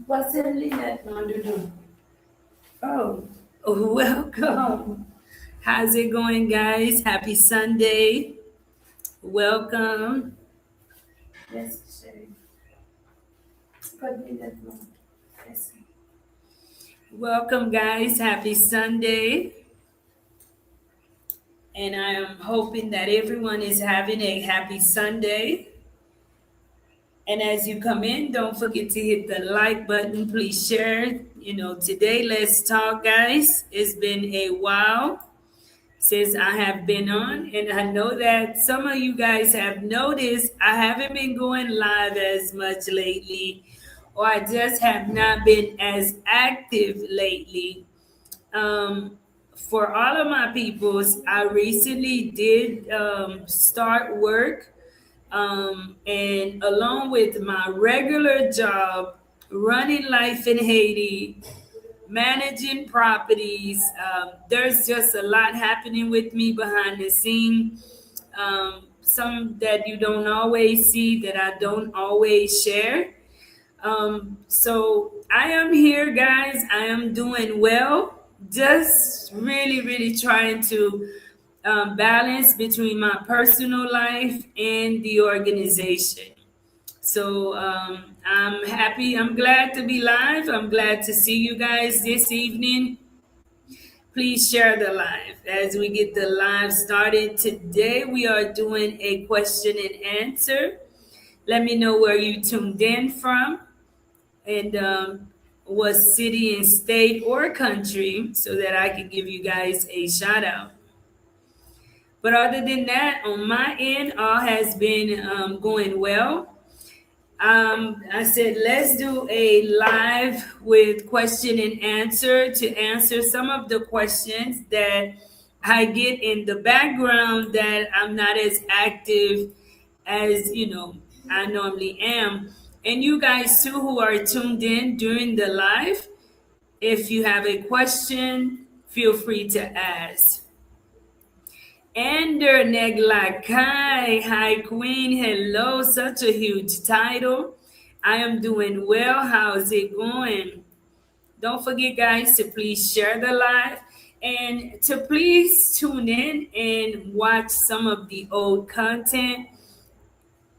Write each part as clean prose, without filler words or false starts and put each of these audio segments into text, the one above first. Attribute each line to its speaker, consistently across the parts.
Speaker 1: What's in Lynette want to do? Oh, welcome. How's it going, guys? Happy Sunday. Welcome. Yes, Sherry. Put Lynette on. Yes. Welcome, guys. Happy Sunday. And I am hoping that everyone is having a happy Sunday. And as you come in, don't forget to hit the like button. Please share. Today, let's talk, guys. It's been a while since I have been on, and I know that some of you guys have noticed I haven't been going live as much lately, or I just have not been as active lately. For all of my peoples, I recently did start work, and along with my regular job, running Life in Haiti, managing properties. There's just a lot happening with me behind the scene. Some that you don't always see, that I don't always share. So I am here, guys. I am doing well. Just really, really trying to balance between my personal life and the organization. So I'm happy. I'm glad to be live. I'm glad to see you guys this evening. Please share the live as we get the live started. Today we are doing a question and answer. Let me know where you tuned in from, and what city and state or country, so that I can give you guys a shout out. But other than that, on my end, all has been going well. I said, let's do a live with question and answer to answer some of the questions that I get in the background that I'm not as active as, I normally am. And you guys too who are tuned in during the live, if you have a question, feel free to ask. Ender Neglakai, hi Queen, hello, such a huge title. I am doing well. How's it going? Don't forget, guys, to please share the live and to please tune in and watch some of the old content.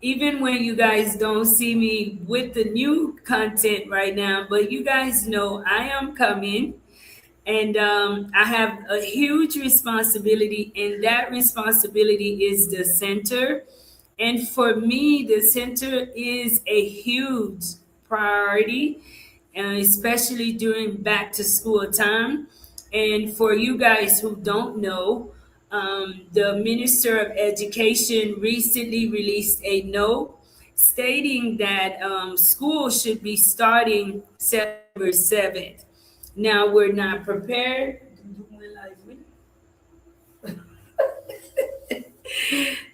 Speaker 1: Even when you guys don't see me with the new content right now, but you guys know I am coming, and I have a huge responsibility, and that responsibility is the center. And for me, the center is a huge priority, especially during back to school time. And for you guys who don't know, the Minister of Education recently released a note stating that school should be starting September 7th. Now we're not prepared.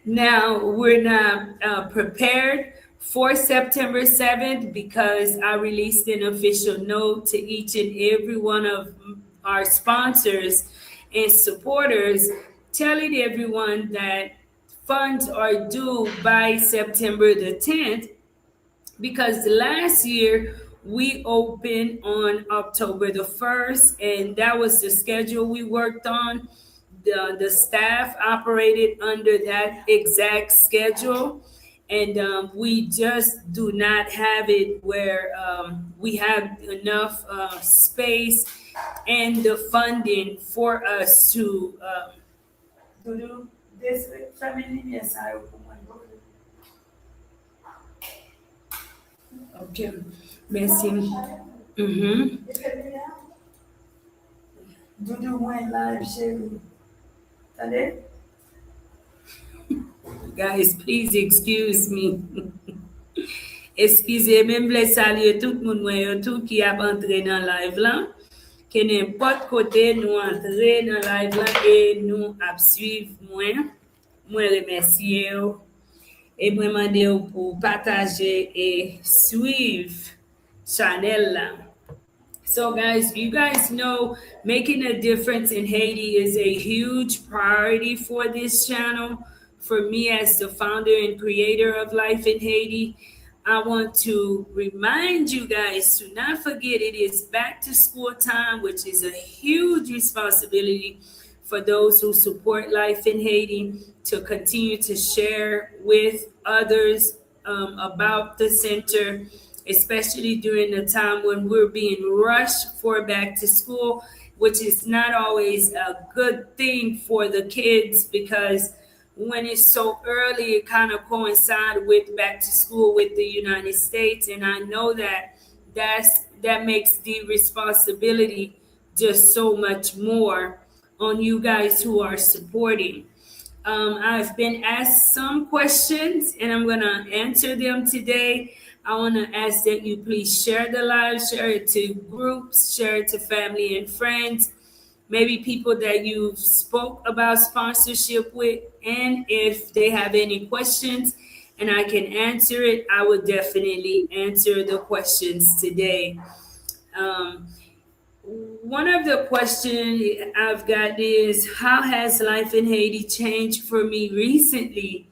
Speaker 1: Now we're not prepared for September 7th because I released an official note to each and every one of our sponsors and supporters, telling everyone that funds are due by September the 10th, because last year we opened on October the 1st, and that was the schedule we worked on. The staff operated under that exact schedule, and we just do not have it where we have enough space and the funding for us to do this family. Yes, I. Ok, merci. Doudou mwen live chérie. Tade? Guys, please excuse me. Excusez, même les saluer tout le monde mwen tout qui a entré dans live là. Que n'importe côté nous entrer dans live là et nous ap suivre moi. Moi remercier vous. Et moi demander pour partager et suivre channel là. So guys, you guys know making a difference in Haiti is a huge priority for this channel. For me as the founder and creator of Life in Haiti, I want to remind you guys to not forget it is back to school time, which is a huge responsibility for those who support life in Haiti to continue to share with others about the center, especially during the time when we're being rushed for back to school, which is not always a good thing for the kids because when it's so early, it kind of coincides with back to school with the United States, and I know that makes the responsibility just so much more on you guys who are supporting. I've been asked some questions, and I'm gonna answer them today. I want to ask that you please share the live, share it to groups, share it to family and friends, maybe people that you spoke about sponsorship with, and if they have any questions and I can answer it, I will definitely answer the questions today. um, One of the questions I've got is, how has life in Haiti changed for me recently?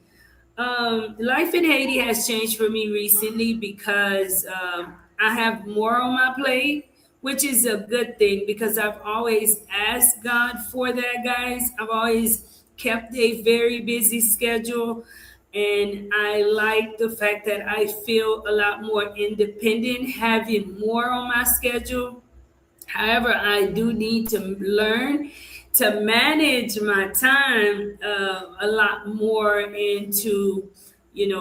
Speaker 1: Life in Haiti has changed for me recently because I have more on my plate, which is a good thing because I've always asked God for that, guys. I've always kept a very busy schedule, and I like the fact that I feel a lot more independent having more on my schedule. However, I do need to learn to manage my time a lot more and to,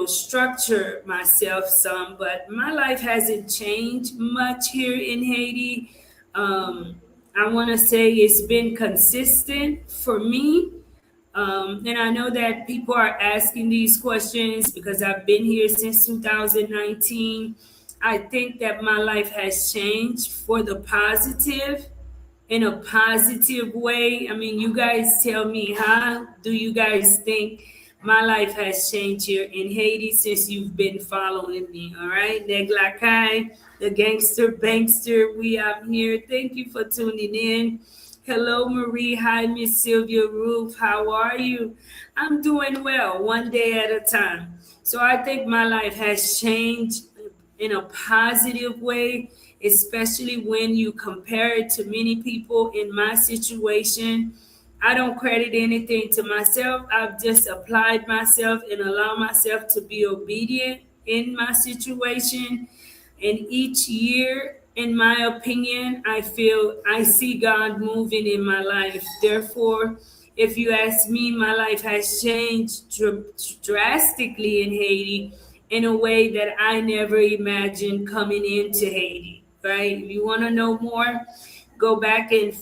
Speaker 1: structure myself some. But my life hasn't changed much here in Haiti. I want to say it's been consistent for me. And I know that people are asking these questions because I've been here since 2019. I think that my life has changed for the positive, in a positive way. I mean, you guys tell me, how do you guys think my life has changed here in Haiti since you've been following me? All right, Neglakai, the gangster bankster, we out here. Thank you for tuning in. Hello, Marie. Hi, Miss Sylvia Roof. How are you? I'm doing well, one day at a time. So I think my life has changed in a positive way, especially when you compare it to many people in my situation. I don't credit anything to myself. I've just applied myself and allowed myself to be obedient in my situation. And each year, in my opinion, I feel I see God moving in my life. Therefore, if you ask me, my life has changed drastically in Haiti in a way that I never imagined coming into Haiti. Right? If you want to know more, go back and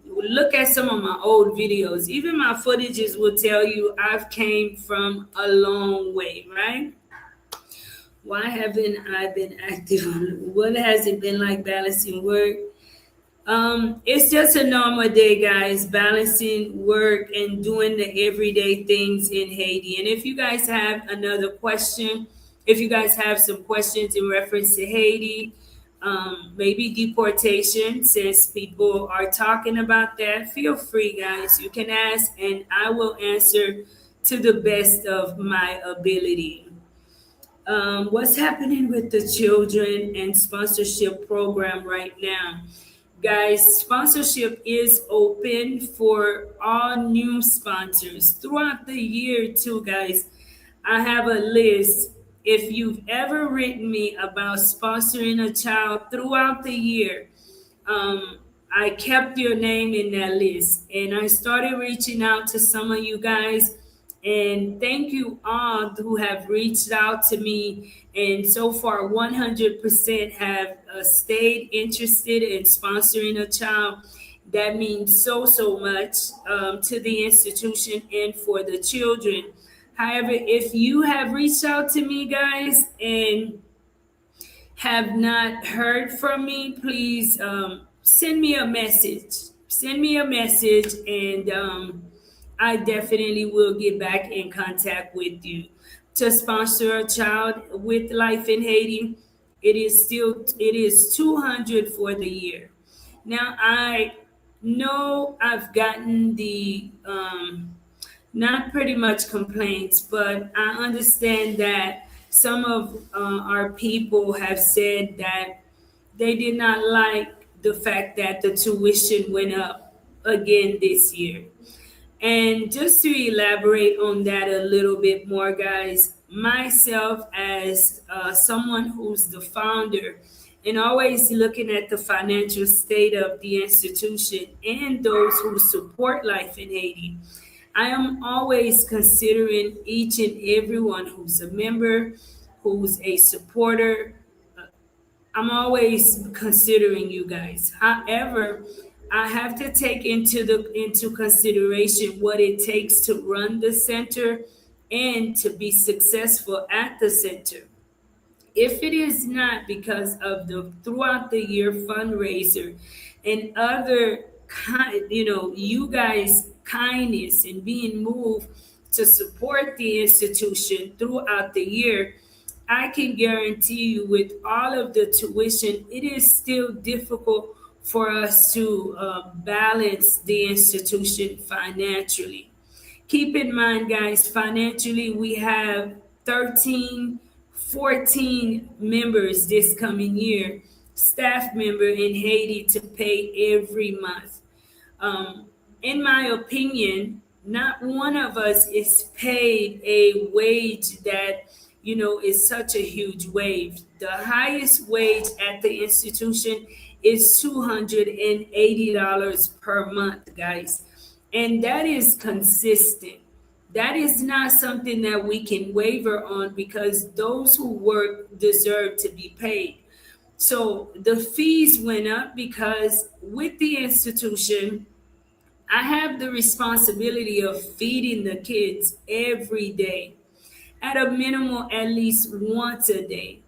Speaker 1: look at some of my old videos. Even my footages will tell you I've came from a long way. Right? Why haven't I been active on what has it been like balancing work? It's just a normal day, guys, balancing work and doing the everyday things in Haiti. And if you guys have another question, if you guys have some questions in reference to Haiti, maybe deportation, since people are talking about that, feel free, guys. You can ask, and I will answer to the best of my ability. What's happening with the children and sponsorship program right now? Guys, sponsorship is open for all new sponsors throughout the year, too, guys. I have a list. If you've ever written me about sponsoring a child throughout the year, um, I kept your name in that list, and I started reaching out to some of you guys. And thank you all who have reached out to me. And so far, 100% have stayed interested in sponsoring a child. That means so, so much to the institution and for the children. However, if you have reached out to me, guys, and have not heard from me, please send me a message. Send me a message, and I definitely will get back in contact with you. To sponsor a child with Life in Haiti, it is 200 for the year. Now I know I've gotten the not pretty much complaints, but I understand that some of our people have said that they did not like the fact that the tuition went up again this year. And just to elaborate on that a little bit more, guys, myself as someone who's the founder and always looking at the financial state of the institution and those who support Life in Haiti, I am always considering each and everyone who's a member, who's a supporter. I'm always considering you guys. However, I have to take into consideration what it takes to run the center and to be successful at the center. If it is not because of the throughout the year fundraiser and other kind, you guys kindness and being moved to support the institution throughout the year, I can guarantee you with all of the tuition, it is still difficult for us to balance the institution financially. Keep in mind, guys, financially, we have 13, 14 members this coming year, staff member in Haiti to pay every month. Um, in my opinion, not one of us is paid a wage that, is such a huge wage. The highest wage at the institution is $280 per month, guys. And that is consistent. That is not something that we can waver on because those who work deserve to be paid. So the fees went up because with the institution, I have the responsibility of feeding the kids every day, at a minimum, at least once a day.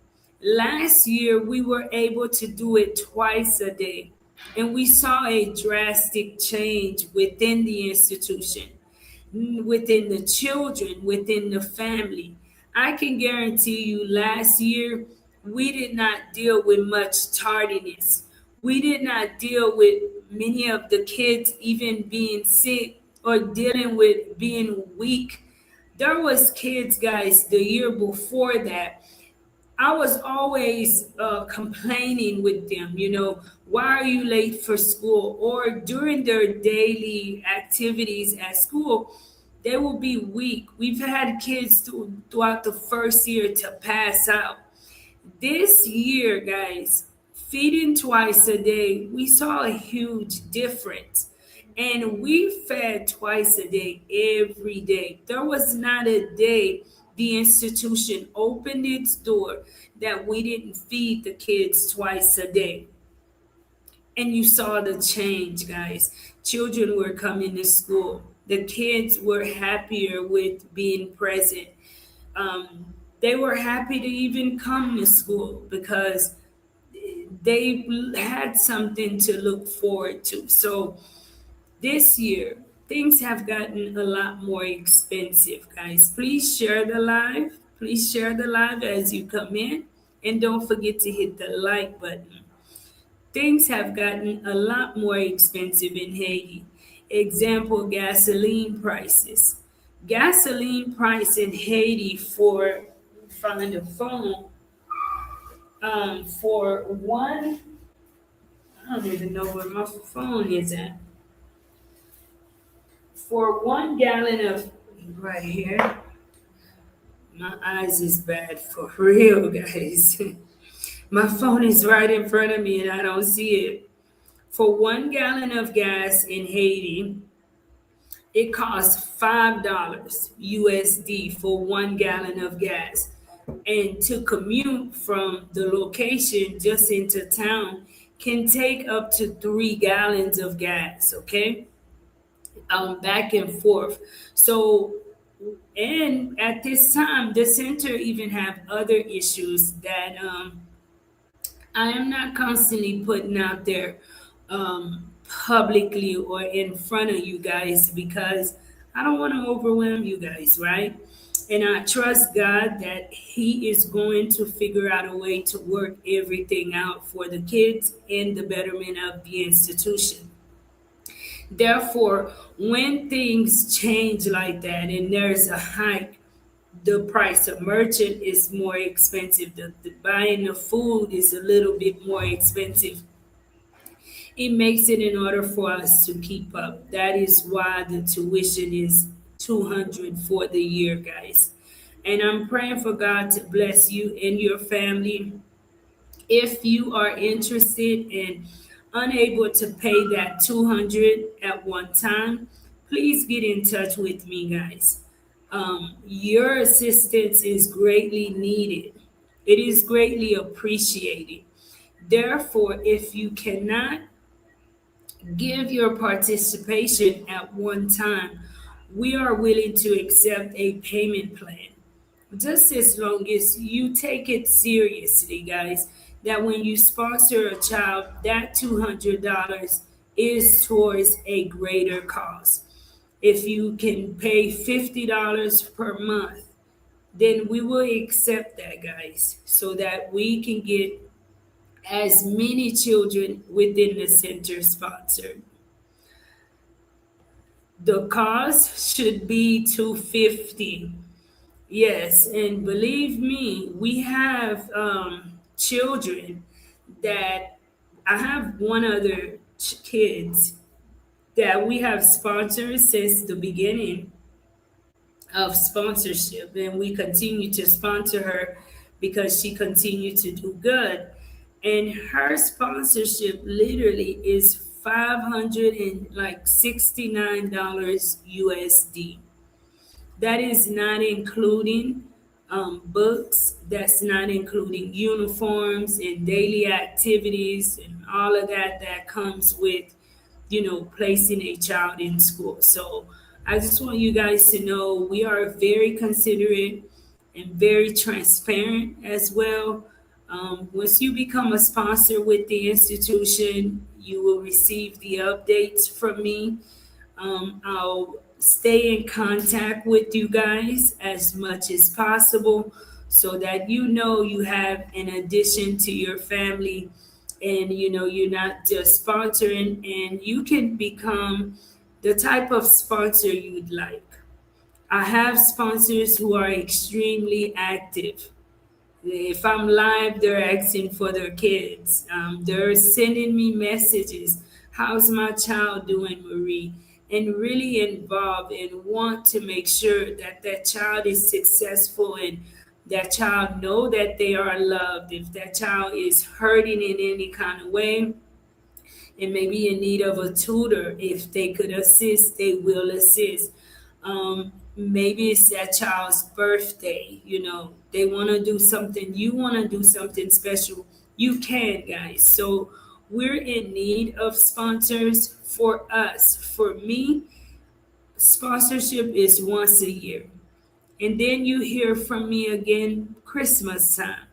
Speaker 1: Last year, we were able to do it twice a day, and we saw a drastic change within the institution, within the children, within the family. I can guarantee you last year we did not deal with much tardiness. We did not deal with many of the kids even being sick or dealing with being weak. There was kids, guys, the year before that I was always complaining with them, why are you late for school? Or during their daily activities at school, they will be weak. We've had kids throughout the first year to pass out. This year, guys, feeding twice a day, we saw a huge difference. And we fed twice a day, every day. There was not a day the institution opened its door that we didn't feed the kids twice a day. And you saw the change, guys. Children were coming to school. The kids were happier with being present. They were happy to even come to school because they had something to look forward to. So this year, things have gotten a lot more expensive, guys. Please share the live. Please share the live as you come in. And don't forget to hit the like button. Things have gotten a lot more expensive in Haiti. Example, gasoline prices. Gasoline price in Haiti for, find a phone, for one, I don't even know where my phone is at. For 1 gallon of, right here, my eyes is bad for real, guys. My phone is right in front of me and I don't see it. For 1 gallon of gas in Haiti, it costs $5 USD for 1 gallon of gas. And to commute from the location just into town can take up to 3 gallons of gas, okay? Back and forth. So, and at this time, the center even have other issues that I am not constantly putting out there publicly or in front of you guys because I don't want to overwhelm you guys, right? And I trust God that He is going to figure out a way to work everything out for the kids and the betterment of the institution. Therefore, when things change like that and there's a hike, the price of merchant is more expensive. The buying the food is a little bit more expensive. It makes it in order for us to keep up. That is why the tuition is 200 for the year, guys. And I'm praying for God to bless you and your family. If you are interested and unable to pay that 200 at one time, please get in touch with me, guys. Your assistance is greatly needed. It is greatly appreciated. Therefore, if you cannot give your participation at one time, we are willing to accept a payment plan. Just as long as you take it seriously, guys, that when you sponsor a child, that $200 is towards a greater cause. If you can pay $50 per month, then we will accept that, guys, so that we can get as many children within the center sponsored. The cost should be 250. Yes, and believe me, we have children that I have one other kids that we have sponsored since the beginning of sponsorship, and we continue to sponsor her because she continued to do good. And her sponsorship literally is 569 USD. That is not including books, that's not including uniforms and daily activities and all of that that comes with, placing a child in school. So I just want you guys to know we are very considerate and very transparent as well. Once you become a sponsor with the institution, you will receive the updates from me. I'll stay in contact with you guys as much as possible so that you have an addition to your family, and you're not just sponsoring, and you can become the type of sponsor you'd like. I have sponsors who are extremely active. If I'm live, they're asking for their kids. They're sending me messages. How's my child doing, Marie? And really involved and want to make sure that that child is successful and that child know that they are loved. If that child is hurting in any kind of way and maybe in need of a tutor, if they could assist, they will assist. Maybe it's that child's birthday, they want to do something, you want to do something special, you can, guys. So we're in need of sponsors. For us, for me, sponsorship is once a year. And then you hear from me again Christmas time.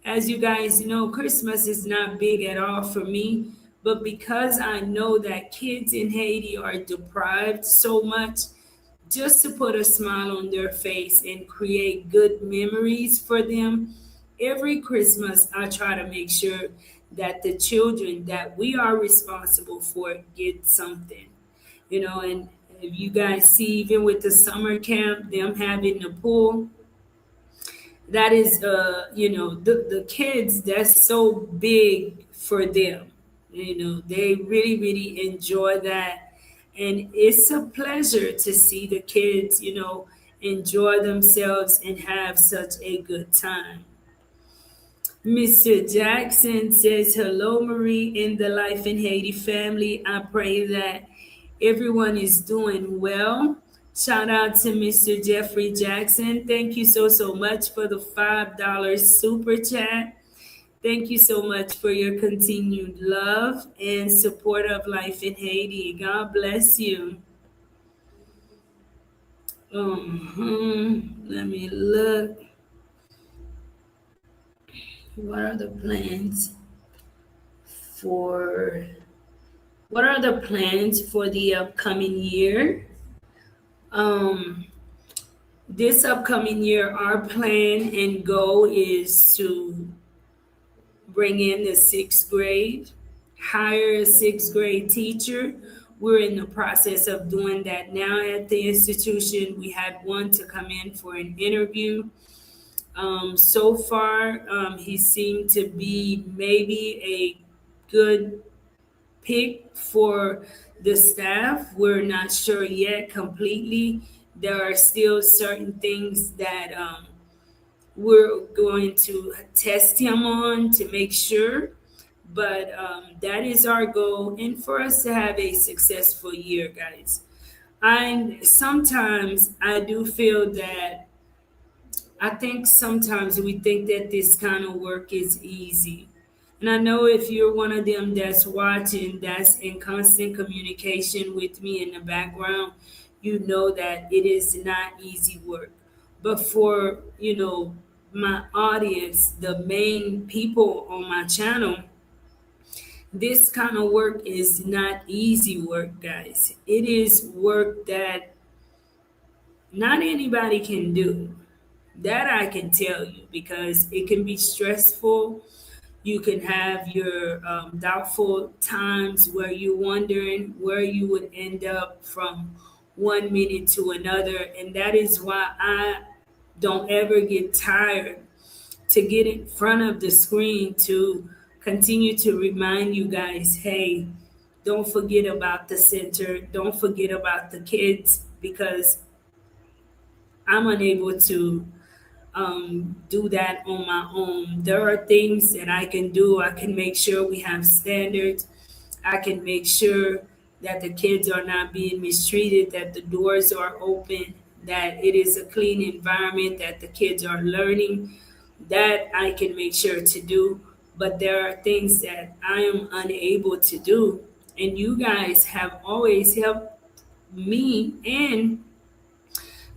Speaker 1: As you guys know, Christmas is not big at all for me, but because I know that kids in Haiti are deprived so much, just to put a smile on their face and create good memories for them, every Christmas I try to make sure that the children that we are responsible for get something. And if you guys see, even with the summer camp, them having the pool, that is the kids, that's so big for them. They really really enjoy that, and it's a pleasure to see the kids enjoy themselves and have such a good time. Mr. Jackson says, hello, Marie, in the Life in Haiti family. I pray that everyone is doing well. Shout out to Mr. Jeffrey Jackson. Thank you so, so much for the $5 super chat. Thank you so much for your continued love and support of Life in Haiti. God bless you. Let me look. What are the plans for what are the plans for the upcoming year? Um, this upcoming year, our plan and goal is to bring in the sixth grade, hire a sixth grade teacher. We're in the process of doing that now at the institution. We had one to come in for an interview. So far, he seemed to be maybe a good pick for the staff. We're not sure yet completely. There are still certain things that we're going to test him on to make sure. But that is our goal, and for us to have a successful year, guys. And sometimes I do feel that I think sometimes we think that this kind of work is easy. And I know if you're one of them that's watching, that's in constant communication with me in the background, you know that it is not easy work. But for, my audience, the main people on my channel, this kind of work is not easy work, guys. It is work that not anybody can do. That I can tell you because it can be stressful. You can have your doubtful times where you're wondering where you would end up from 1 minute to another. And that is why I don't ever get tired to get in front of the screen to continue to remind you guys, hey, don't forget about the center, don't forget about the kids, because I'm unable to do that on my own. There are things that I can do. I can make sure we have standards. I can make sure that the kids are not being mistreated, that the doors are open, that it is a clean environment, that the kids are learning. That I can make sure to do. But there are things that I am unable to do. And you guys have always helped me and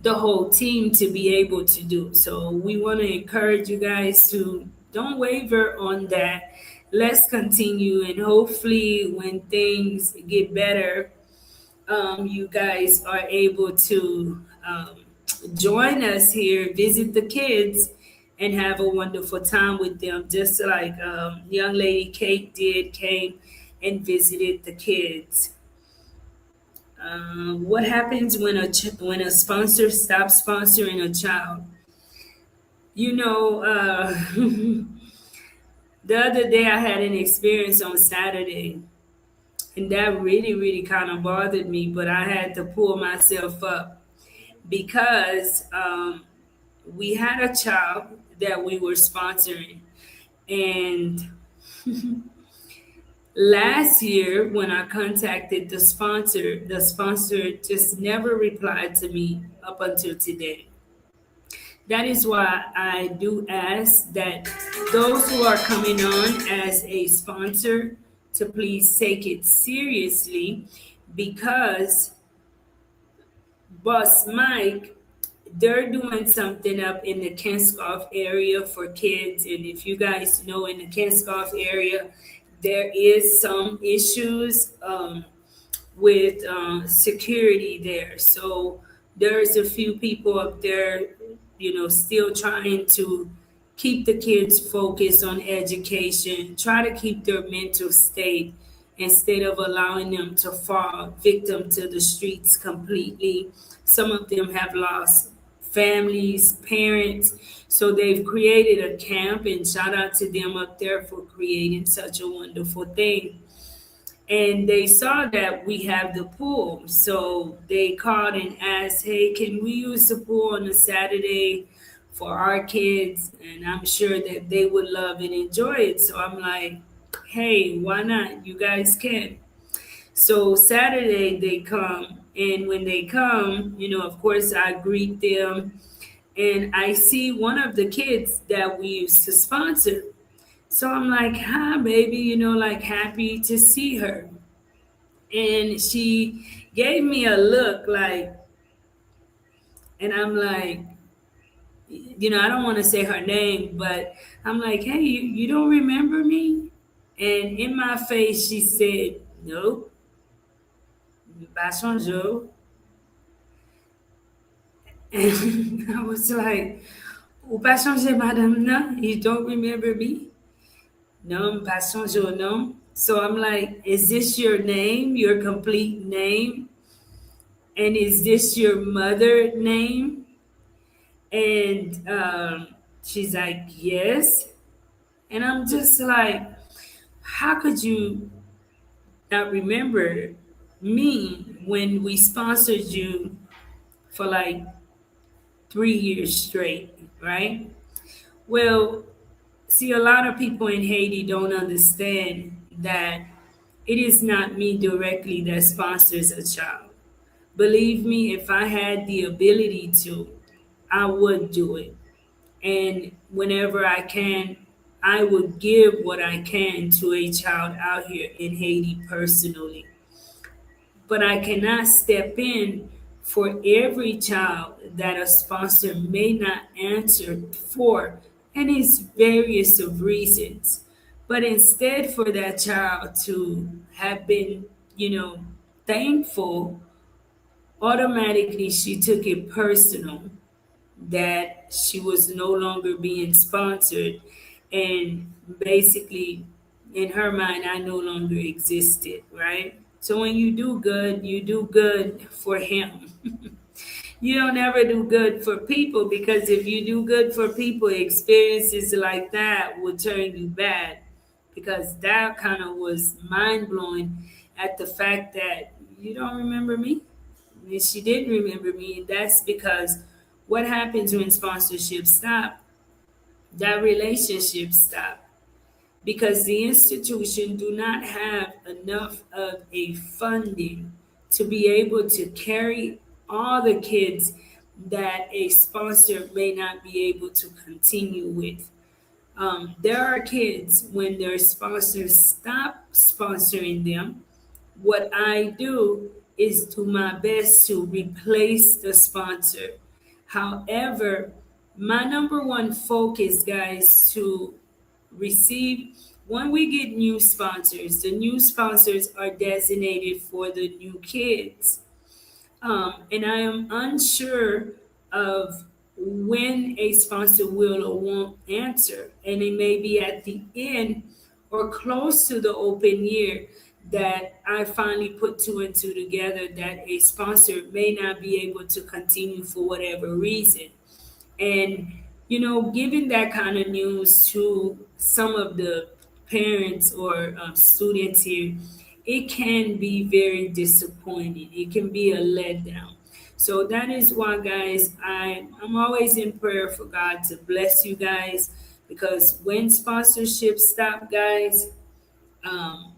Speaker 1: the whole team to be able to do. So we want to encourage you guys to don't waver on that. Let's continue, and hopefully, when things get better, you guys are able to join us here, visit the kids, and have a wonderful time with them, just like young lady Kate did, came and visited the kids. What happens when when a sponsor stops sponsoring a child? You know, the other day I had an experience on Saturday, and that really, really kind of bothered me. But I had to pull myself up because we had a child that we were sponsoring, and last year, when I contacted the sponsor just never replied to me up until today. That is why I do ask that those who are coming on as a sponsor to please take it seriously, because Boss Mike, they're doing something up in the Kenskoff area for kids. And if you guys know, in the Kenskoff area, there is some issues with security there. So there's a few people up there, still trying to keep the kids focused on education, try to keep their mental state instead of allowing them to fall victim to the streets completely. Some of them have lost families, parents. So they've created a camp, and shout out to them up there for creating such a wonderful thing. And they saw that we have the pool. So they called and asked, hey, can we use the pool on a Saturday for our kids? And I'm sure that they would love and enjoy it. So I'm like, hey, why not? You guys can. So Saturday they come. And when they come, of course, I greet them. And I see one of the kids that we used to sponsor. So I'm like, hi, baby, like happy to see her. And she gave me a look like, and I'm like, I don't want to say her name, but I'm like, hey, you don't remember me? And in my face, she said, nope, Basson Joe. And I was like, ou pas changer, madame, no? You don't remember me? No, pas changer, no. So I'm like, is this your name, your complete name? And is this your mother name? And she's like, yes. And I'm just like, how could you not remember me when we sponsored you for like 3 years straight, right? Well, see, a lot of people in Haiti don't understand that it is not me directly that sponsors a child. Believe me, if I had the ability to, I would do it. And whenever I can, I would give what I can to a child out here in Haiti personally. But I cannot step in for every child that a sponsor may not answer for, and it's various of reasons. But instead, for that child to have been, thankful, automatically she took it personal that she was no longer being sponsored, and basically in her mind I no longer existed, right? So when you do good for him. You don't ever do good for people, because if you do good for people, experiences like that will turn you bad. Because that kind of was mind blowing at the fact that you don't remember me. I mean, she didn't remember me, and that's because what happens when sponsorships stop? That relationship stop, because the institution do not have enough of a funding to be able to carry all the kids that a sponsor may not be able to continue with. There are kids when their sponsors stop sponsoring them, what I do is do my best to replace the sponsor. However, my number one focus, guys, to receive when we get new sponsors, the new sponsors are designated for the new kids. And I am unsure of when a sponsor will or won't answer. And it may be at the end or close to the open year that I finally put two and two together that a sponsor may not be able to continue for whatever reason. And, giving that kind of news to some of the parents or students here, it can be very disappointing. It can be a letdown. So that is why, guys, I'm always in prayer for God to bless you guys, because when sponsorships stop, guys, um,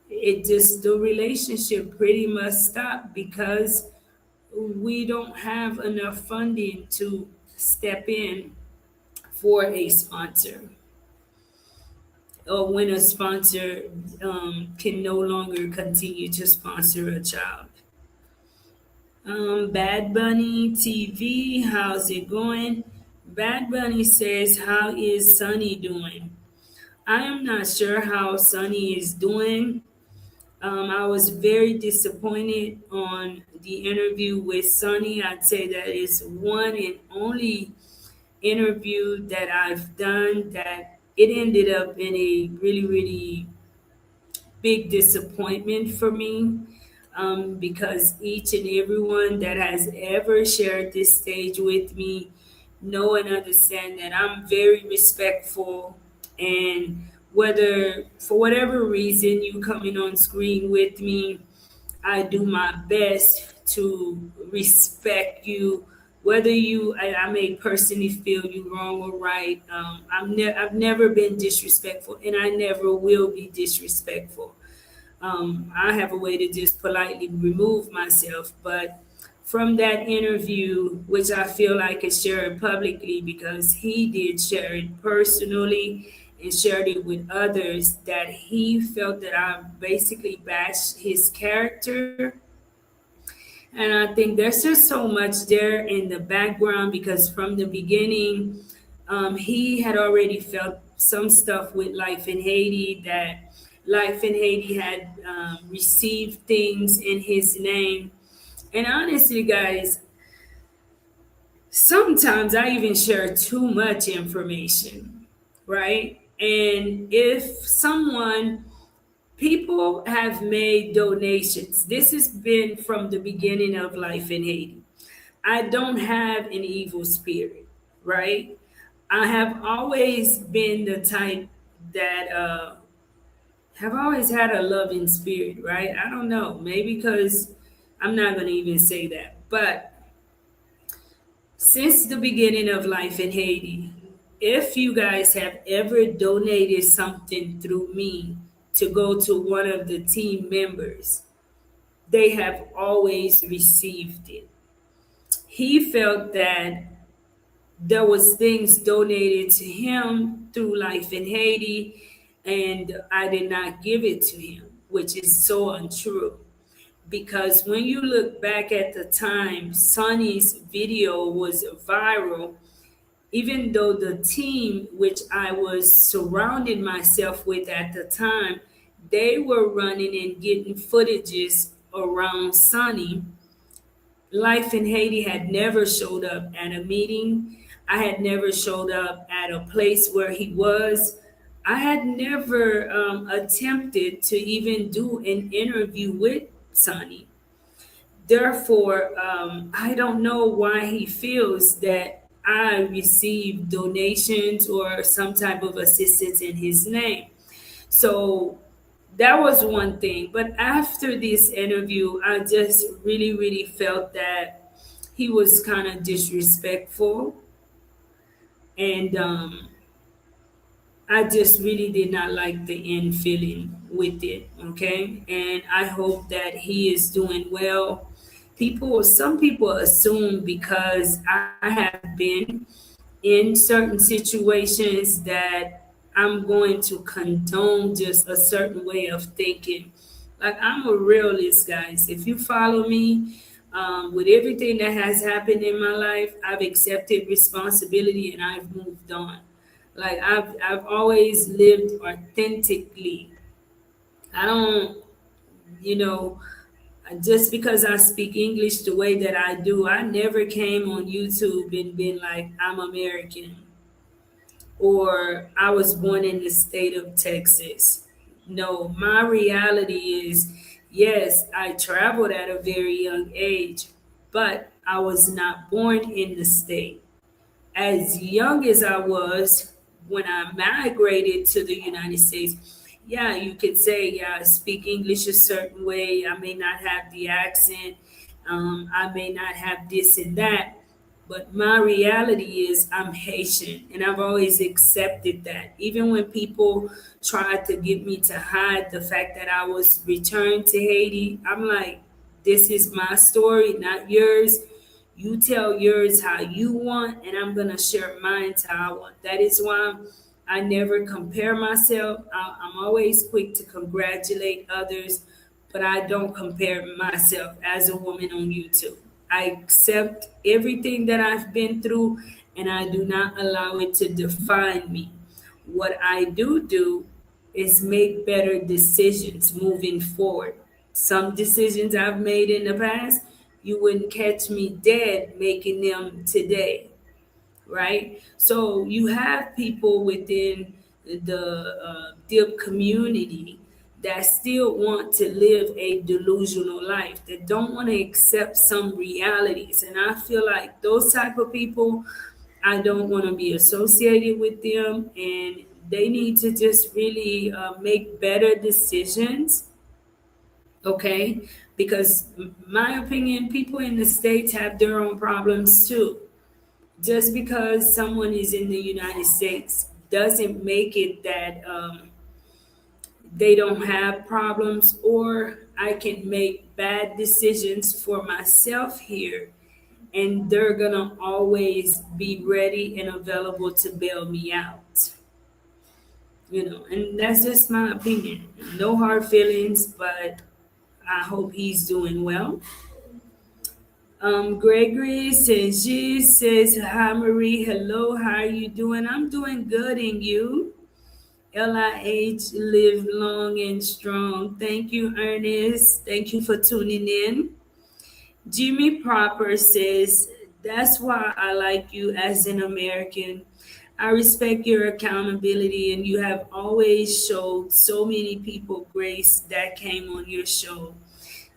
Speaker 1: it just the relationship pretty much stop, because we don't have enough funding to step in for a sponsor, or when a sponsor can no longer continue to sponsor a child. Bad Bunny TV, how's it going? Bad Bunny says, how is Sunny doing? I am not sure how Sunny is doing. I was very disappointed on the interview with Sunny. I'd say that is one and only interview that I've done that it ended up in a really, really big disappointment for me, because each and everyone that has ever shared this stage with me know and understand that I'm very respectful, and whether for whatever reason you coming on screen with me, I do my best to respect you, whether I may personally feel you wrong or right. I've never been disrespectful, and I never will be disrespectful. I have a way to just politely remove myself. But from that interview, which I feel like is shared publicly because he did share it personally and shared it with others, that he felt that I basically bashed his character. And I think there's just so much there in the background, because from the beginning, he had already felt some stuff with Life in Haiti, that Life in Haiti had received things in his name. And honestly, guys, sometimes I even share too much information, right? And if someone People have made donations. This has been from the beginning of life in Haiti. I don't have an evil spirit, right? I have always been the type that have always had a loving spirit, right? I don't know, maybe because I'm not going to even say that, but since the beginning of life in Haiti, if you guys have ever donated something through me to go to one of the team members, they have always received it. He felt that there was things donated to him through life in Haiti, and I did not give it to him, which is so untrue. Because when you look back at the time, Sonny's video was viral, even though the team which I was surrounding myself with at the time, they were running and getting footages around Sonny. Life in Haiti had never showed up at a meeting. I had never showed up at a place where he was. I had never attempted to even do an interview with Sonny. Therefore, I don't know why he feels that I received donations or some type of assistance in his name. So that was one thing. But after this interview, I just really, really felt that he was kind of disrespectful. And I just really did not like the end feeling with it. Okay. And I hope that he is doing well. Some people assume because I have been in certain situations that I'm going to condone just a certain way of thinking. Like, I'm a realist, guys. If you follow me, with everything that has happened in my life, I've accepted responsibility and I've moved on. Like, I've always lived authentically. I don't, you know, just because I speak English the way that I do, I never came on YouTube and been like, I'm American or I was born in the state of Texas. No, my reality is yes, I traveled at a very young age, but I was not born in the state. As young as I was when I migrated to the United States, yeah, you could say, yeah, I speak English a certain way. I may not have the accent. I may not have this and that. But my reality is I'm Haitian and I've always accepted that. Even when people tried to get me to hide the fact that I was returned to Haiti, I'm like, this is my story, not yours. You tell yours how you want, and I'm gonna share mine how I want. That is why I never compare myself. I'm always quick to congratulate others, but I don't compare myself as a woman on YouTube. I accept everything that I've been through, and I do not allow it to define me. What I do is make better decisions moving forward. Some decisions I've made in the past, you wouldn't catch me dead making them today, right? So you have people within the dip community that still want to live a delusional life, that don't want to accept some realities, and I feel like those type of people, I don't want to be associated with them, and they need to just really make better decisions. Okay, because my opinion, people in the states have their own problems too. Just because someone is in the United States doesn't make it that they don't have problems, or I can make bad decisions for myself here, and they're gonna always be ready and available to bail me out. And that's just my opinion. No hard feelings, but I hope he's doing well. Gregory says, G says, hi Marie, hello, how are you doing? I'm doing good, and you? LIH, live long and strong. Thank you, Ernest. Thank you for tuning in. Jimmy Proper says, that's why I like you as an American. I respect your accountability, and you have always showed so many people grace that came on your show.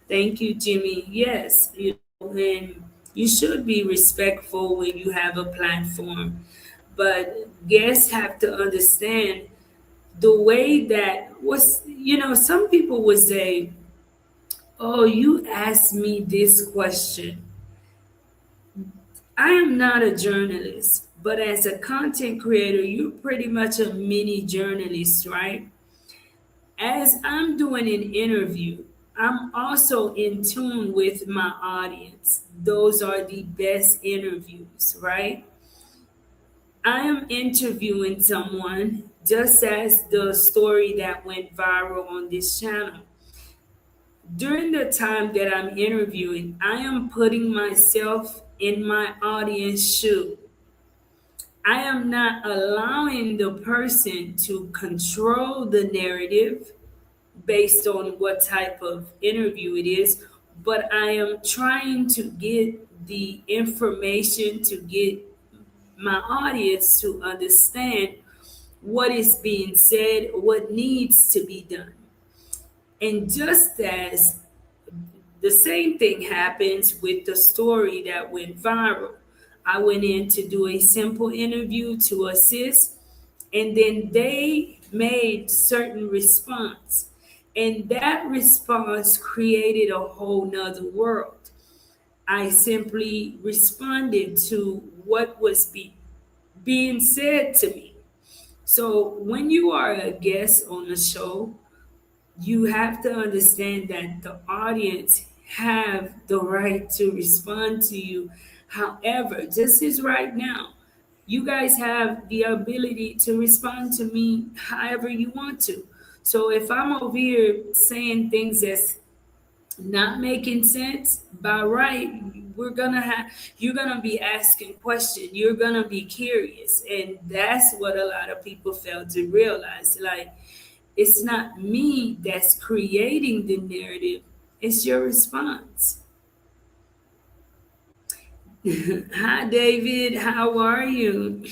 Speaker 1: Thank you, Jimmy. Yes, and you should be respectful when you have a platform. But guests have to understand the way that was, some people would say, "Oh, you asked me this question." I am not a journalist, but as a content creator, you're pretty much a mini journalist, right? As I'm doing an interview, I'm also in tune with my audience. Those are the best interviews, right? I am interviewing someone just as the story that went viral on this channel. During the time that I'm interviewing, I am putting myself in my audience shoe. I am not allowing the person to control the narrative based on what type of interview it is, but I am trying to get the information to get my audience to understand what is being said, what needs to be done. And just as the same thing happens with the story that went viral. I went in to do a simple interview to assist, and then they made certain response. And that response created a whole nother world. I simply responded to what was being said to me. So when you are a guest on the show, you have to understand that the audience have the right to respond to you. However, just as right now, you guys have the ability to respond to me however you want to. So if I'm over here saying things that's not making sense, by right, you're gonna be asking questions, you're gonna be curious, and that's what a lot of people fail to realize. Like, it's not me that's creating the narrative, it's your response. Hi, David. How are you?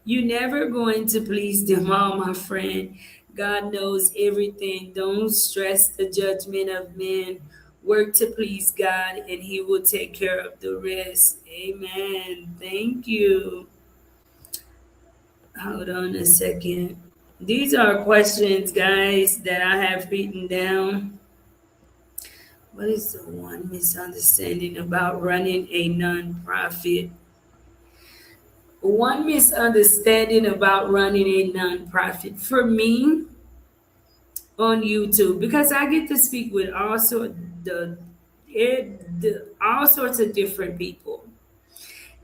Speaker 1: You never going to please them all, my friend. God knows everything. Don't stress the judgment of men. Work to please God, and He will take care of the rest. Amen. Thank you. Hold on a second. These are questions, guys, that I have written down. What is the one misunderstanding about running a nonprofit? One misunderstanding about running a nonprofit for me on YouTube, because I get to speak with the, all sorts of different people,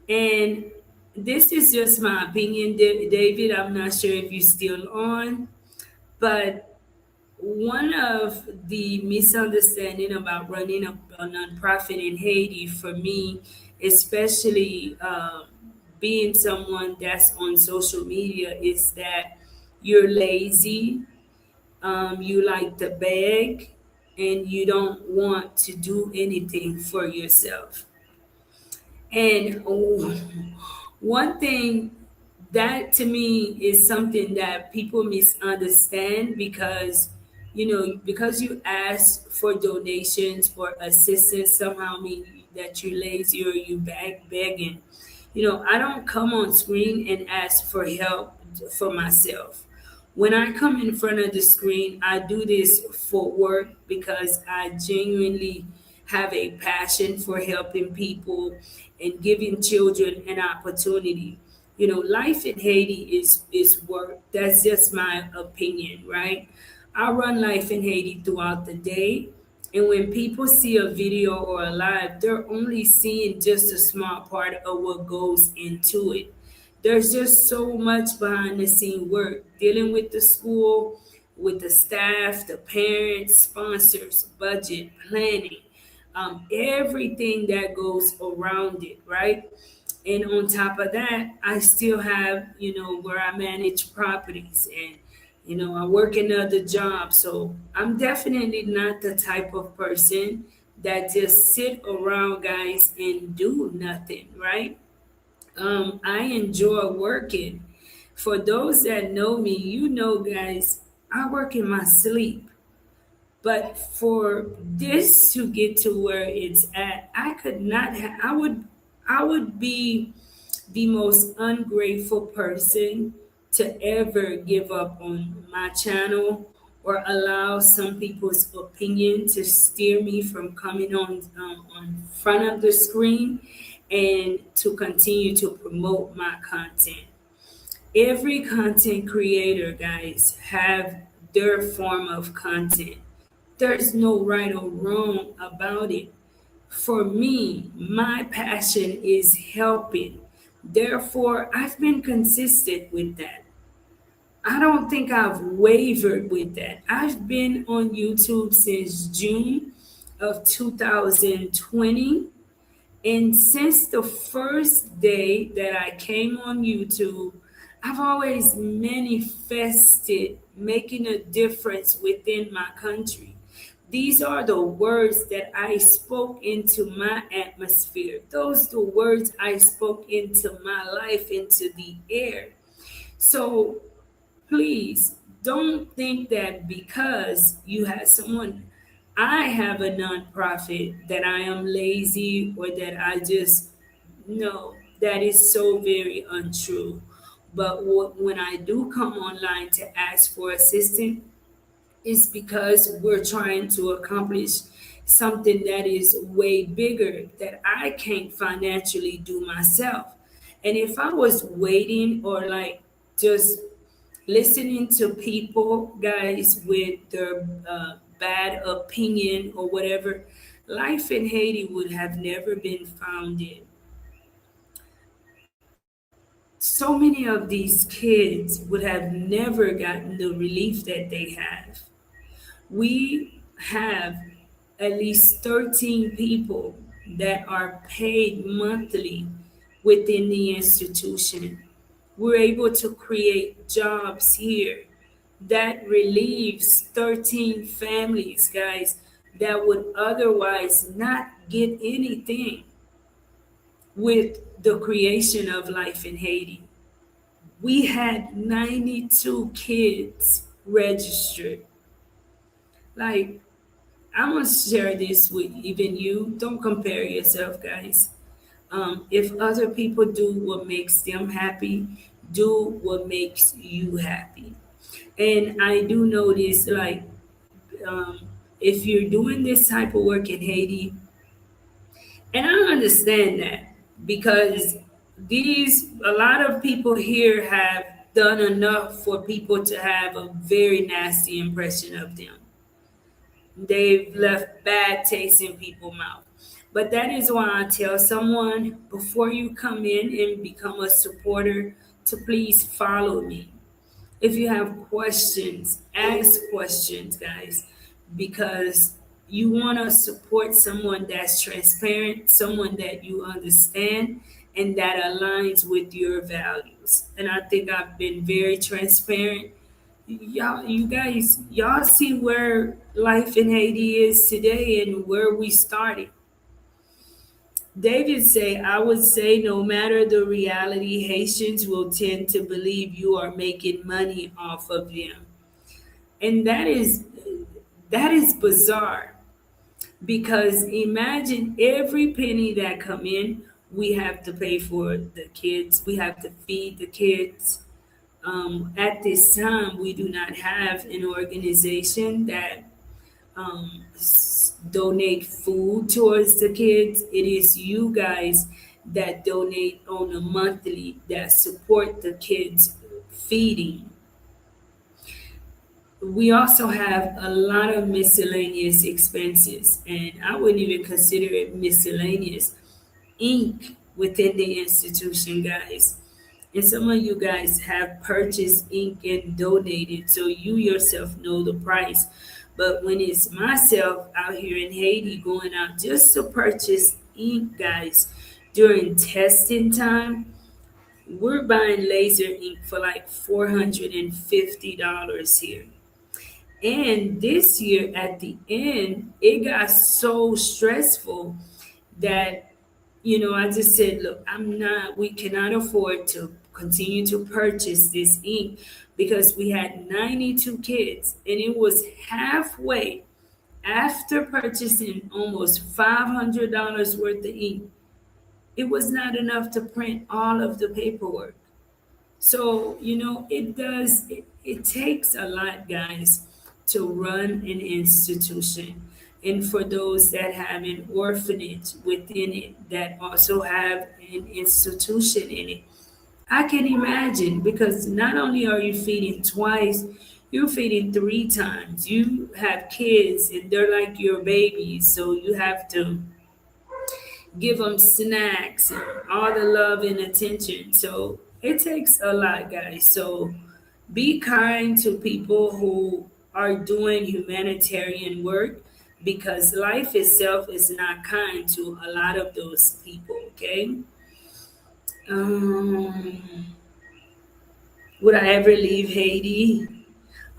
Speaker 1: and this is just my opinion, David. I'm not sure if you're still on, but one of the misunderstanding about running a nonprofit in Haiti for me, especially being someone that's on social media, is that you're lazy, you like to beg, and you don't want to do anything for yourself. And one thing that to me is something that people misunderstand, because because you ask for donations for assistance somehow mean that you're lazy or you begging. I don't come on screen and ask for help for myself. When I come in front of the screen, I do this for work because I genuinely have a passion for helping people and giving children an opportunity. Life in Haiti is work. That's just my opinion, right? I run Life in Haiti throughout the day, and when people see a video or a live, they're only seeing just a small part of what goes into it. There's just so much behind the scene work dealing with the school, with the staff, the parents, sponsors, budget, planning, everything that goes around it, right? And on top of that, I still have, where I manage properties, and, I work another job. So I'm definitely not the type of person that just sit around, guys, and do nothing, right? I enjoy working. For those that know me, you know, guys, I work in my sleep. But for this to get to where it's at, I could not I would be the most ungrateful person to ever give up on my channel or allow some people's opinion to steer me from coming on front of the screen and to continue to promote my content. Every content creator, guys, have their form of content. There's no right or wrong about it. For me, my passion is helping. Therefore, I've been consistent with that. I don't think I've wavered with that. I've been on YouTube since June of 2020. And since the first day that I came on YouTube, I've always manifested making a difference within my country. These are the words that I spoke into my atmosphere. Those the words I spoke into my life, into the air. So please don't think that because you have someone, I have a nonprofit, that I am lazy or that I just, no, that is so very untrue. But when I do come online to ask for assistance, it's because we're trying to accomplish something that is way bigger that I can't financially do myself. And if I was waiting or like just listening to people, guys, with their bad opinion or whatever, life in Haiti would have never been founded. So many of these kids would have never gotten the relief that they have. We have at least 13 people that are paid monthly within the institution. We're able to create jobs here that relieves 13 families, guys, that would otherwise not get anything with the creation of Life in Haiti. We had 92 kids registered. Like, I'm gonna share this with even you. Don't compare yourself, guys. If other people do what makes them happy, do what makes you happy. And I do notice, like, um, if you're doing this type of work in Haiti, and I understand that because a lot of people here have done enough for people to have a very nasty impression of them. They've left bad taste in people's mouth. But that is why I tell someone before you come in and become a supporter to please follow me. If you have questions, ask questions, guys, because you want to support someone that's transparent, someone that you understand, and that aligns with your values. And I think I've been very transparent. You guys, y'all see where life in Haiti is today and where we started. David say, I would say no matter the reality, Haitians will tend to believe you are making money off of them. And that is bizarre because imagine every penny that come in, we have to pay for the kids, we have to feed the kids. At this time, we do not have an organization that donate food towards the kids. It is you guys that donate on a monthly that support the kids feeding. We also have a lot of miscellaneous expenses, and I wouldn't even consider it miscellaneous. Ink within the institution, guys. And some of you guys have purchased ink and donated, so you yourself know the price. But when it's myself out here in Haiti going out just to purchase ink, guys, during testing time, we're buying laser ink for like $450 here. And this year at the end, it got so stressful that I just said, look, we cannot afford to continue to purchase this ink because we had 92 kids and it was halfway after purchasing almost $500 worth of ink. It was not enough to print all of the paperwork. So, it takes a lot, guys, to run an institution. And for those that have an orphanage within it, that also have an institution in it, I can imagine because not only are you feeding twice, you're feeding three times. You have kids and they're like your babies, so you have to give them snacks and all the love and attention. So it takes a lot, guys. So be kind to people who are doing humanitarian work because life itself is not kind to a lot of those people, okay? Um, would I ever leave Haiti?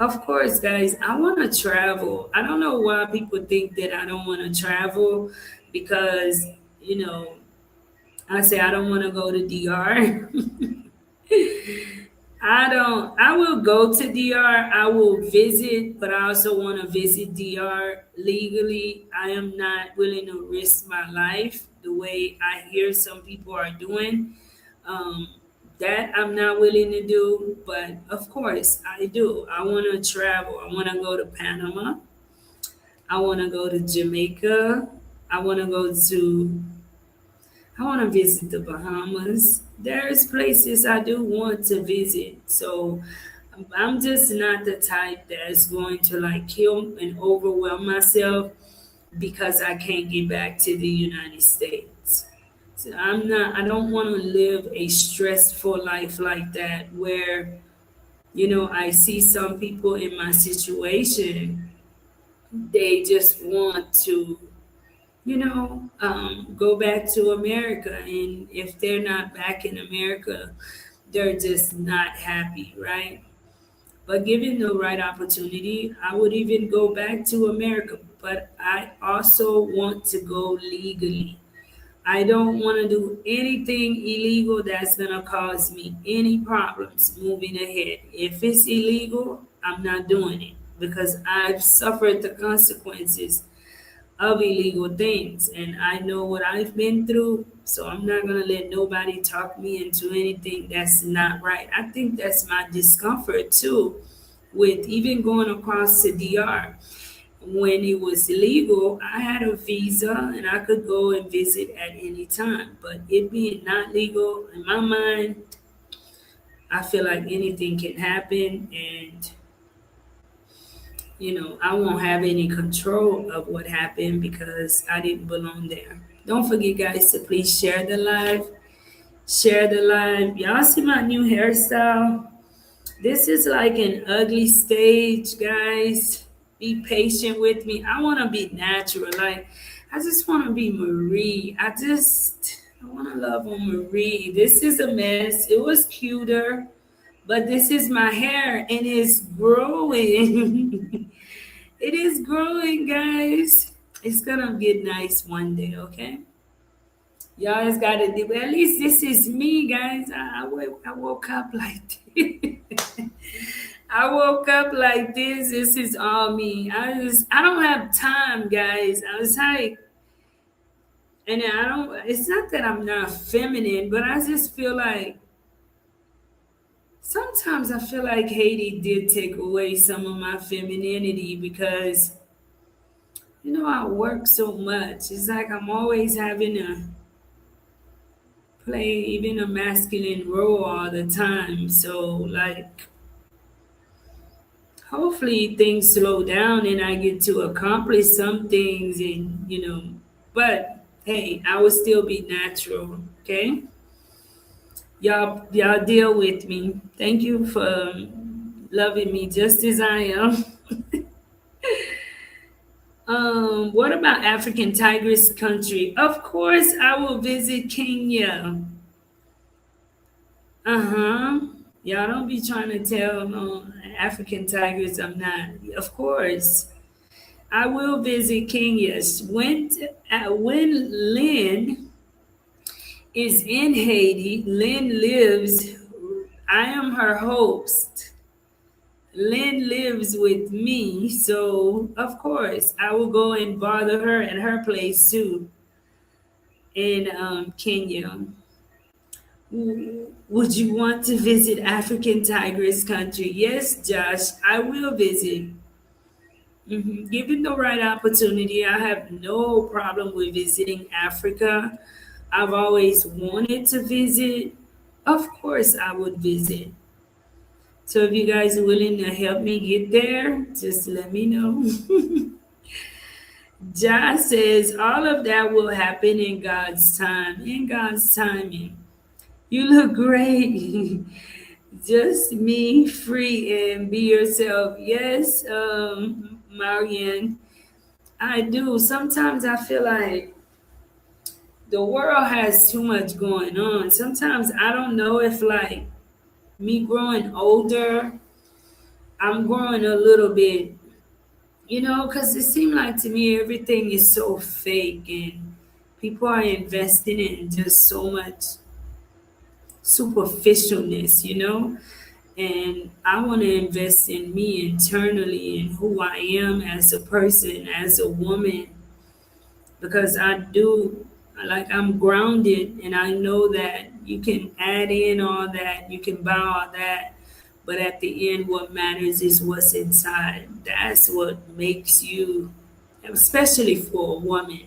Speaker 1: Of course, guys, I want to travel. I don't know why people think that I don't want to travel because, you know, I say I don't want to go to DR. I don't. I will go to DR. I will visit, but I also want to visit DR legally. I am not willing to risk my life the way I hear some people are doing. Um, that I'm not willing to do, but of course I do. I want to travel. I want to go to Panama. I want to go to Jamaica. I want to go to I want to visit the Bahamas. There's places I do want to visit. So I'm just not the type that's going to like kill and overwhelm myself because I can't get back to the United States. So I don't want to live a stressful life like that where, I see some people in my situation, they just want to go back to America. And if they're not back in America, they're just not happy, right? But given the right opportunity, I would even go back to America. But I also want to go legally. I don't want to do anything illegal that's going to cause me any problems moving ahead. If it's illegal, I'm not doing it because I've suffered the consequences of illegal things and I know what I've been through, so I'm not going to let nobody talk me into anything that's not right. I think that's my discomfort too with even going across to DR. When it was legal, I had a visa and I could go and visit at any time. But it being not legal, in my mind, I feel like anything can happen and I won't have any control of what happened because I didn't belong there. Don't forget, guys, to please share the live. Share the live. Y'all see my new hairstyle? This is like an ugly stage, guys. Be patient with me. I want to be natural. Like, I just want to be Marie. I want to love on Marie. This is a mess. It was cuter, but this is my hair and it's growing. It is growing, guys. It's gonna get nice one day, okay? Y'all just gotta do. At least this is me, guys. I woke up like this. I woke up like this. This is all me. I don't have time, guys. I was like, and I don't. It's not that I'm not feminine, but I just feel like sometimes I feel like Haiti did take away some of my femininity because I work so much. It's like I'm always having to play even a masculine role all the time. So, like, hopefully things slow down and I get to accomplish some things but hey, I will still be natural, okay? Y'all deal with me. Thank you for loving me just as I am. What about African Tigress country? Of course, I will visit Kenya. Uh-huh. Y'all don't be trying to tell no African Tigress I'm not. Of course, I will visit Kenya. When Lynn is in Haiti, Lynn lives I am her host. Lynn lives with me, so of course I will go and bother her at her place too in Kenya. Would you want to visit African Tigress country? Yes, Josh, I will visit. Given the right opportunity, I have no problem with visiting Africa. I've always wanted to visit. Of course, I would visit. So if you guys are willing to help me get there, just let me know. Josh says all of that will happen in God's time, in God's timing. You look great. Just me, free and be yourself. Yes, Marian, I do. Sometimes I feel like the world has too much going on. Sometimes I don't know if, like, me growing older, I'm growing a little bit, because it seems like to me everything is so fake and people are investing in just so much superficialness. And I want to invest in me internally and who I am as a person, as a woman, because I do, like, I'm grounded and I know that you can add in all that, you can buy all that, but at the end, what matters is what's inside. That's what makes you, especially for a woman,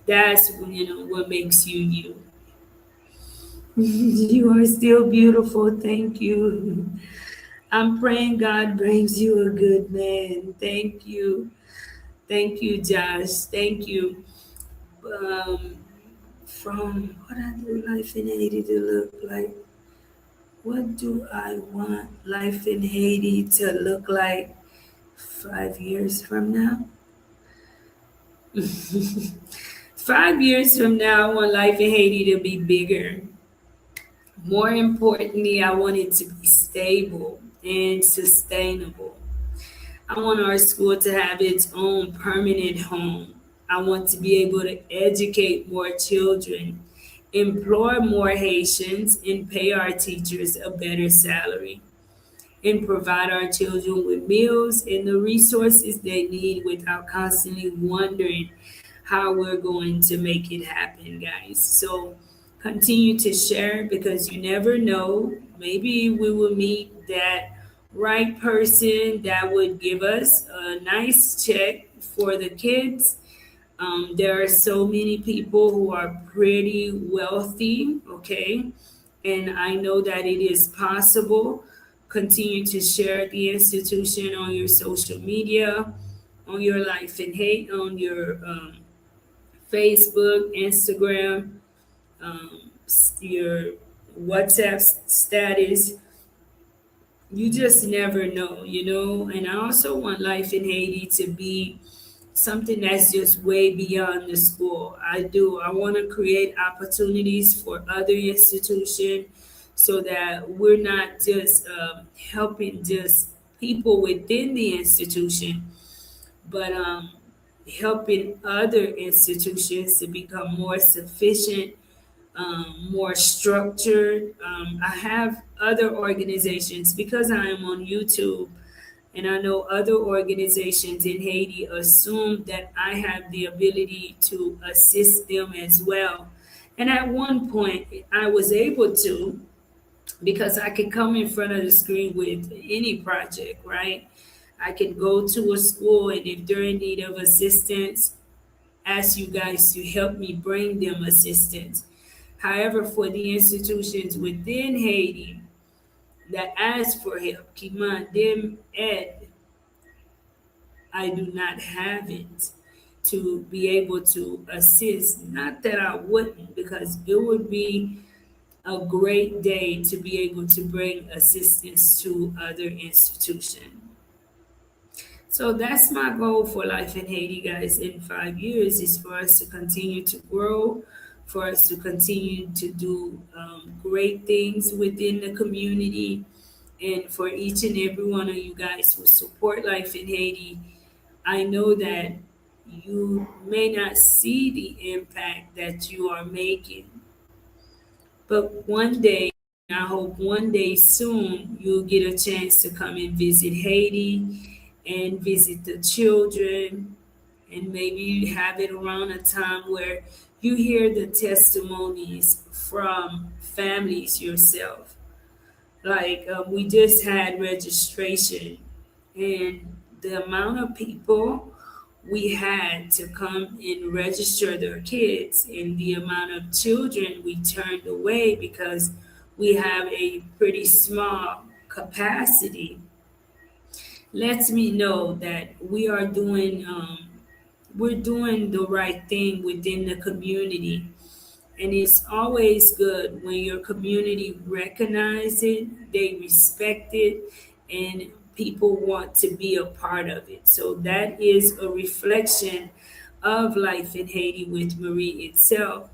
Speaker 1: that's what makes you you. You are still beautiful. Thank you. I'm praying God brings you a good man. Thank you. Thank you, Josh. Thank you. Um, from what I do life in Haiti to look like. What do I want life in Haiti to look like 5 years from now? 5 years from now, I want life in Haiti to be bigger. More importantly, I want it to be stable and sustainable. I want our school to have its own permanent home. I want to be able to educate more children, employ more Haitians, and pay our teachers a better salary, and provide our children with meals and the resources they need without constantly wondering how we're going to make it happen, guys. So continue to share because you never know. Maybe we will meet that right person that would give us a nice check for the kids. There are so many people who are pretty wealthy, okay? And I know that it is possible. Continue to share the institution on your social media, on your life and hate, on your Facebook, Instagram, your WhatsApp status. You just never know. And I also want life in Haiti to be something that's just way beyond the school. I do. I want to create opportunities for other institutions so that we're not just helping just people within the institution, but helping other institutions to become more sufficient, more structured. I have other organizations because I am on YouTube, and I know other organizations in Haiti assume that I have the ability to assist them as well. And at one point, I was able to because I could come in front of the screen with any project, right? I could go to a school, and if they're in need of assistance, ask you guys to help me bring them assistance. However, for the institutions within Haiti that ask for help, Kiman, them, Ed, I do not have it to be able to assist. Not that I wouldn't, because it would be a great day to be able to bring assistance to other institutions. So that's my goal for life in Haiti, guys, in 5 years is for us to continue to grow, for us to continue to do great things within the community, and for each and every one of you guys who support life in Haiti. I know that you may not see the impact that you are making, but one day I hope one day soon you'll get a chance to come and visit Haiti and visit the children, and maybe have it around a time where you hear the testimonies from families yourself. Like we just had registration, and the amount of people we had to come and register their kids, and the amount of children we turned away because we have a pretty small capacity, lets me know that we're doing the right thing within the community. And it's always good when your community recognize it, they respect it, and people want to be a part of it. So that is a reflection of life in Haiti with Marie itself,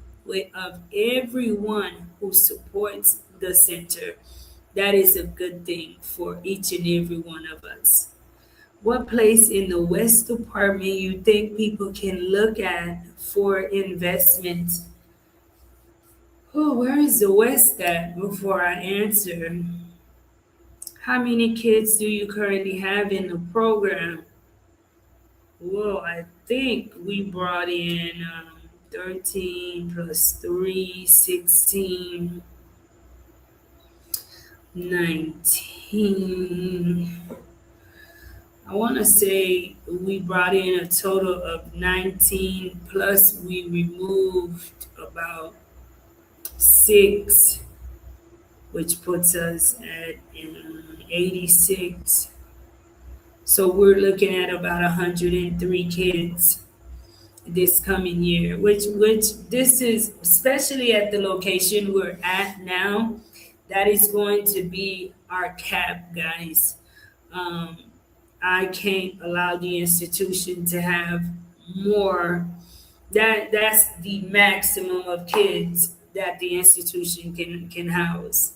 Speaker 1: of everyone who supports the center. That is a good thing for each and every one of us. What place in the West Department you think people can look at for investment? Oh, where is the West at before I answer? How many kids do you currently have in the program? Well, I think we brought in 13 plus 3, 16, 19. I want to say we brought in a total of 19, plus we removed about 6, which puts us at 86. So we're looking at about 103 kids this coming year, which this is, especially at the location we're at now, that is going to be our cap, guys. Um, I can't allow the institution to have more. That's the maximum of kids that the institution can house.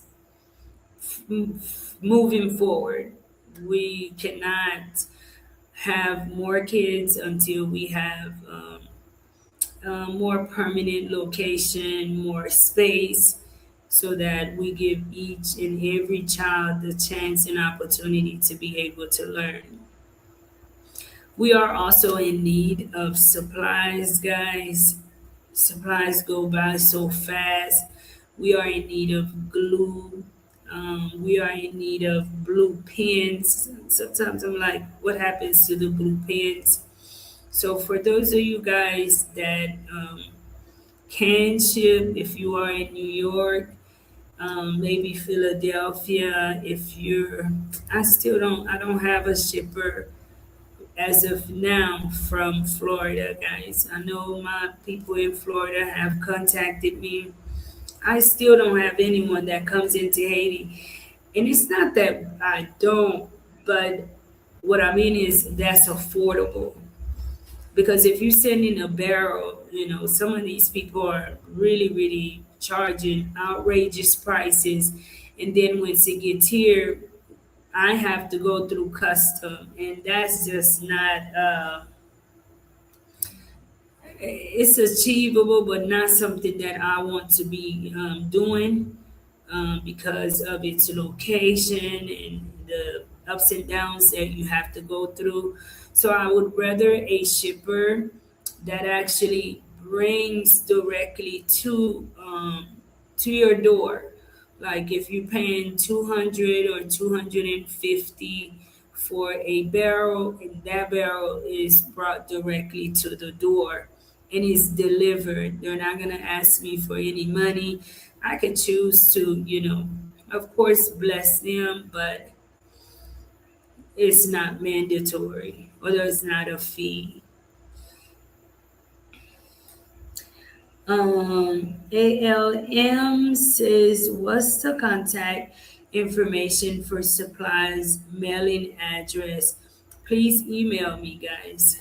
Speaker 1: Moving forward, we cannot have more kids until we have more permanent location, more space, so that we give each and every child the chance and opportunity to be able to learn. We are also in need of supplies, guys. Supplies go by so fast. We are in need of glue. We are in need of blue pens. Sometimes I'm like, what happens to the blue pens? So for those of you guys that can ship, if you are in New York, maybe Philadelphia, if you're, I don't have a shipper as of now from Florida, guys. I know my people in Florida have contacted me. I still don't have anyone that comes into Haiti. And it's not that I don't, but what I mean is that's affordable. Because if you send in a barrel, some of these people are really, really charging outrageous prices. And then once it gets here, I have to go through custom. And that's just not, it's achievable, but not something that I want to be doing because of its location and the ups and downs that you have to go through. So I would rather a shipper that actually brings directly to your door. Like if you're paying 200 or 250 for a barrel, and that barrel is brought directly to the door and is delivered. They're not gonna ask me for any money. I could choose to, of course, bless them, but it's not mandatory, or there's not a fee. ALM says, what's the contact information for supplies, mailing address? Please email me, guys.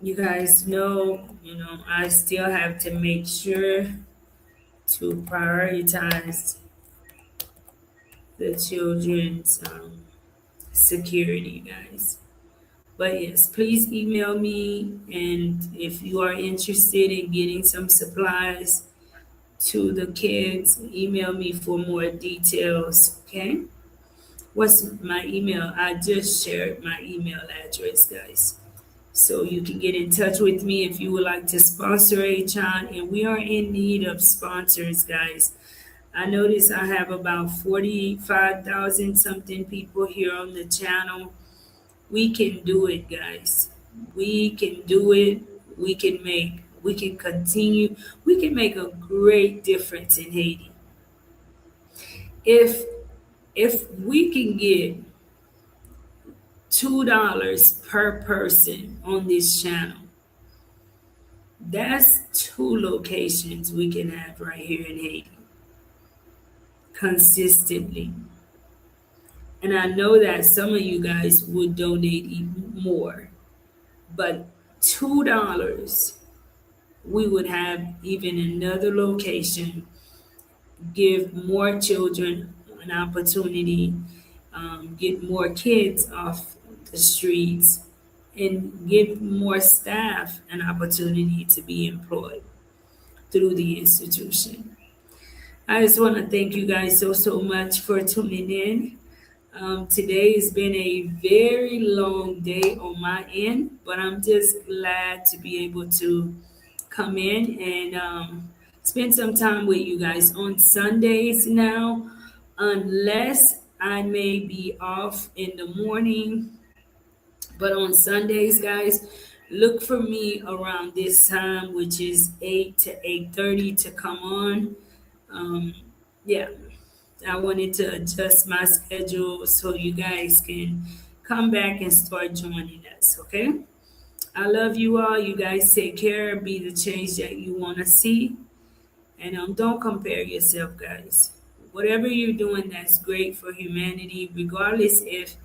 Speaker 1: You guys know, I still have to make sure to prioritize the children's security, guys. But yes, please email me, and if you are interested in getting some supplies, to the kids. Email me for more details. Okay. What's my email? I just shared my email address, guys. So you can get in touch with me if you would like to sponsor a child. And we are in need of sponsors, guys. I notice I have about 45,000 something people here on the channel. We can do it, guys. We can do it. We can continue. We can make a great difference in Haiti. If we can get $2 per person on this channel, that's two locations we can have right here in Haiti consistently. And I know that some of you guys would donate even more, but $2, we would have even another location, give more children an opportunity, get more kids off the streets, and give more staff an opportunity to be employed through the institution. I just want to thank you guys so much for tuning in. Today has been a very long day on my end, but I'm just glad to be able to come in and spend some time with you guys on Sundays now, unless I may be off in the morning. But on Sundays, guys, look for me around this time, which is 8 to 8:30 to come on. Um, yeah, I wanted to adjust my schedule so you guys can come back and start joining us, okay? I love you all. You guys take care. Be the change that you want to see. And don't compare yourself, guys. Whatever you're doing that's great for humanity, regardless if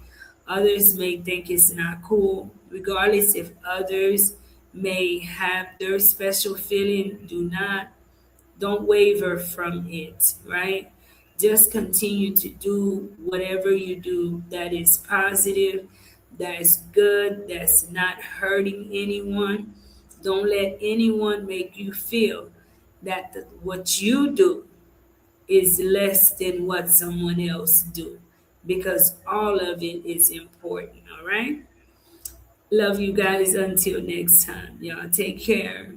Speaker 1: others may think it's not cool, regardless if others may have their special feeling, don't waver from it, right? Just continue to do whatever you do that is positive, that is good, that's not hurting anyone. Don't let anyone make you feel that what you do is less than what someone else do, because all of it is important. All right. Love you guys until next time. Y'all take care.